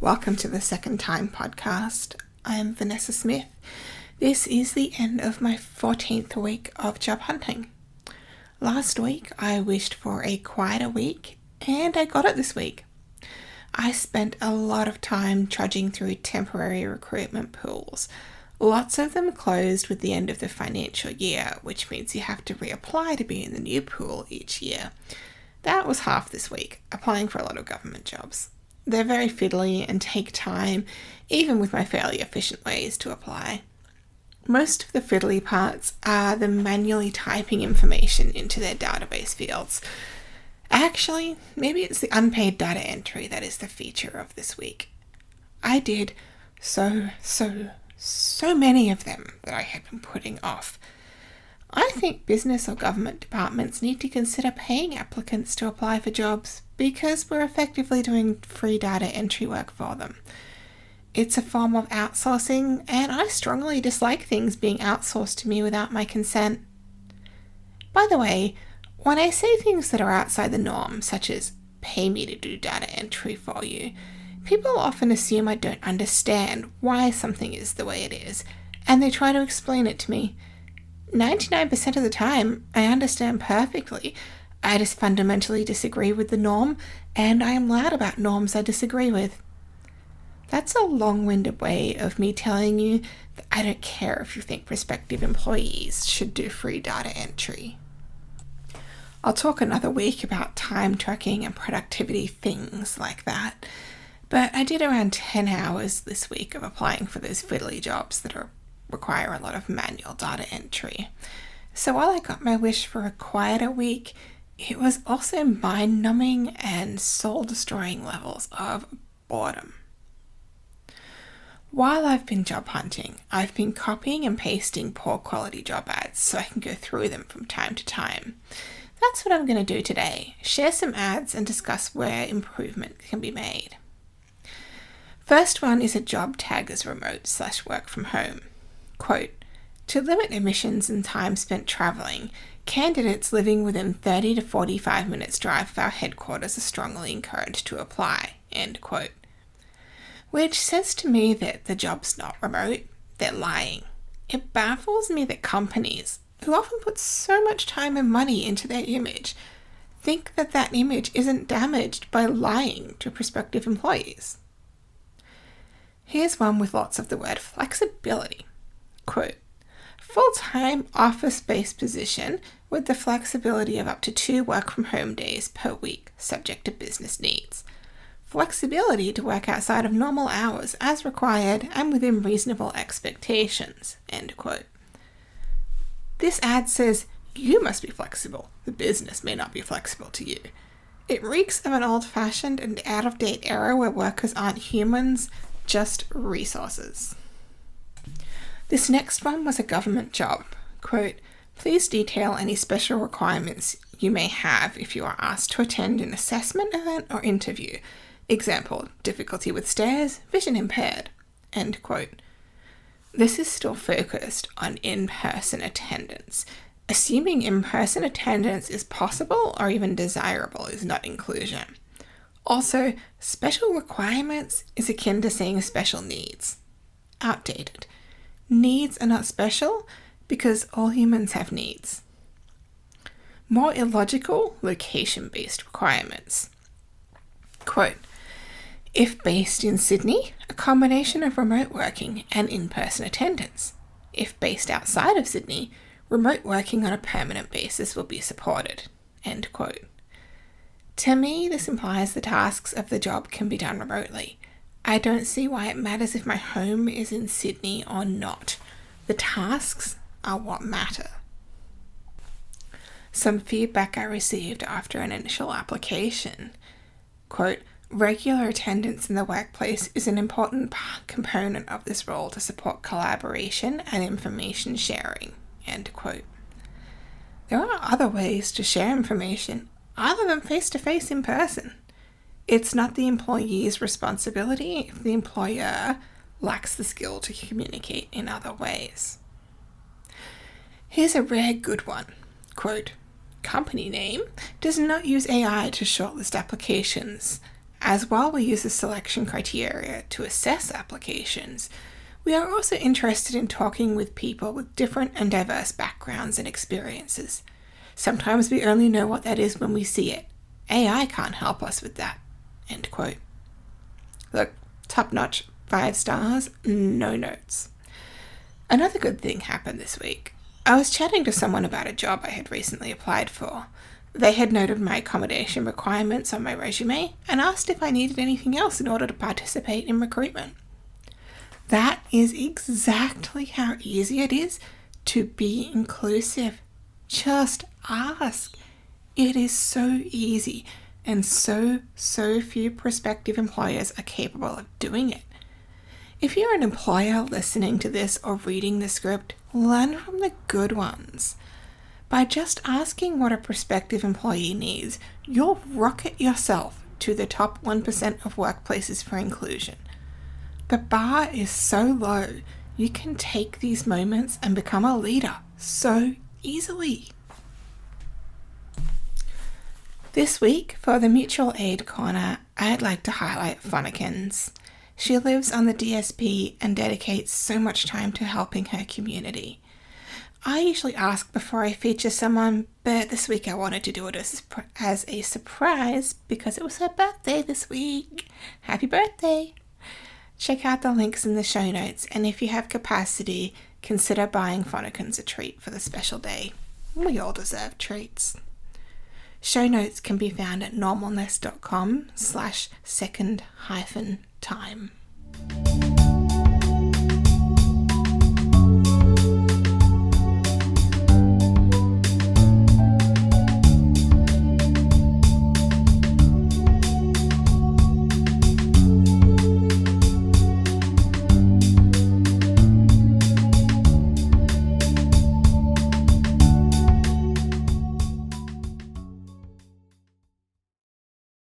Welcome to the Second Time podcast. I am Vanessa Smith. This is the end of my 14th week of job hunting. Last week I wished for a quieter week and I got it this week. I spent a lot of time trudging through temporary recruitment pools. Lots of them closed with the end of the financial year, which means you have to reapply to be in the new pool each year. That was half this week, applying for a lot of government jobs. They're very fiddly and take time, even with my fairly efficient ways to apply. Most of the fiddly parts are the manually typing information into their database fields. Actually, maybe it's the unpaid data entry that is the feature of this week. I did so many of them that I had been putting off. I think business or government departments need to consider paying applicants to apply for jobs because we're effectively doing free data entry work for them. It's a form of outsourcing, and I strongly dislike things being outsourced to me without my consent. By the way, when I say things that are outside the norm, such as pay me to do data entry for you, people often assume I don't understand why something is the way it is, and they try to explain it to me. 99% of the time, I understand perfectly. I just fundamentally disagree with the norm, and I am loud about norms I disagree with. That's a long-winded way of me telling you that I don't care if you think prospective employees should do free data entry. I'll talk another week about time tracking and productivity things like that, but I did around 10 hours this week of applying for those fiddly jobs that require a lot of manual data entry. So while I got my wish for a quieter week, it was also mind-numbing and soul-destroying levels of boredom. While I've been job hunting, I've been copying and pasting poor quality job ads so I can go through them from time to time. That's what I'm going to do today, share some ads and discuss where improvement can be made. First one is a job tag as remote/work from home. Quote, to limit emissions and time spent travelling, candidates living within 30 to 45 minutes drive of our headquarters are strongly encouraged to apply, end quote. Which says to me that the job's not remote, they're lying. It baffles me that companies, who often put so much time and money into their image, think that that image isn't damaged by lying to prospective employees. Here's one with lots of the word flexibility. Quote, full-time office-based position with the flexibility of up to 2 work-from-home days per week, subject to business needs. Flexibility to work outside of normal hours as required and within reasonable expectations, end quote. This ad says you must be flexible. The business may not be flexible to you. It reeks of an old-fashioned and out-of-date era where workers aren't humans, just resources. This next one was a government job. Quote, please detail any special requirements you may have if you are asked to attend an assessment event or interview. Example, difficulty with stairs, vision impaired, end quote. This is still focused on in-person attendance. Assuming in-person attendance is possible or even desirable is not inclusion. Also, special requirements is akin to saying special needs. Outdated. Needs are not special because all humans have needs. More illogical, location-based requirements. Quote, if based in Sydney, a combination of remote working and in-person attendance. If based outside of Sydney, remote working on a permanent basis will be supported, end quote. To me, this implies the tasks of the job can be done remotely. I don't see why it matters if my home is in Sydney or not. The tasks are what matter. Some feedback I received after an initial application. Quote, regular attendance in the workplace is an important component of this role to support collaboration and information sharing, end quote. There are other ways to share information other than face-to-face in person. It's not the employee's responsibility if the employer lacks the skill to communicate in other ways. Here's a rare good one. Quote, company name does not use AI to shortlist applications. as while we use the selection criteria to assess applications, we are also interested in talking with people with different and diverse backgrounds and experiences. Sometimes we only know what that is when we see it. AI can't help us with that." End quote. Look, top notch, 5 stars, no notes. Another good thing happened this week. I was chatting to someone about a job I had recently applied for. They had noted my accommodation requirements on my resume and asked if I needed anything else in order to participate in recruitment. That is exactly how easy it is to be inclusive. Just ask. It is so easy, and so few prospective employers are capable of doing it. If you're an employer listening to this or reading the script, learn from the good ones. By just asking what a prospective employee needs, you'll rocket yourself to the top 1% of workplaces for inclusion. The bar is so low, you can take these moments and become a leader so easily. This week, for the Mutual Aid Corner, I'd like to highlight Fonnikins. She lives on the DSP and dedicates so much time to helping her community. I usually ask before I feature someone, but this week I wanted to do it as a surprise because it was her birthday this week. Happy birthday! Check out the links in the show notes, and if you have capacity, consider buying Fonnikins a treat for the special day. We all deserve treats. Show notes can be found at normalness.com/second-time.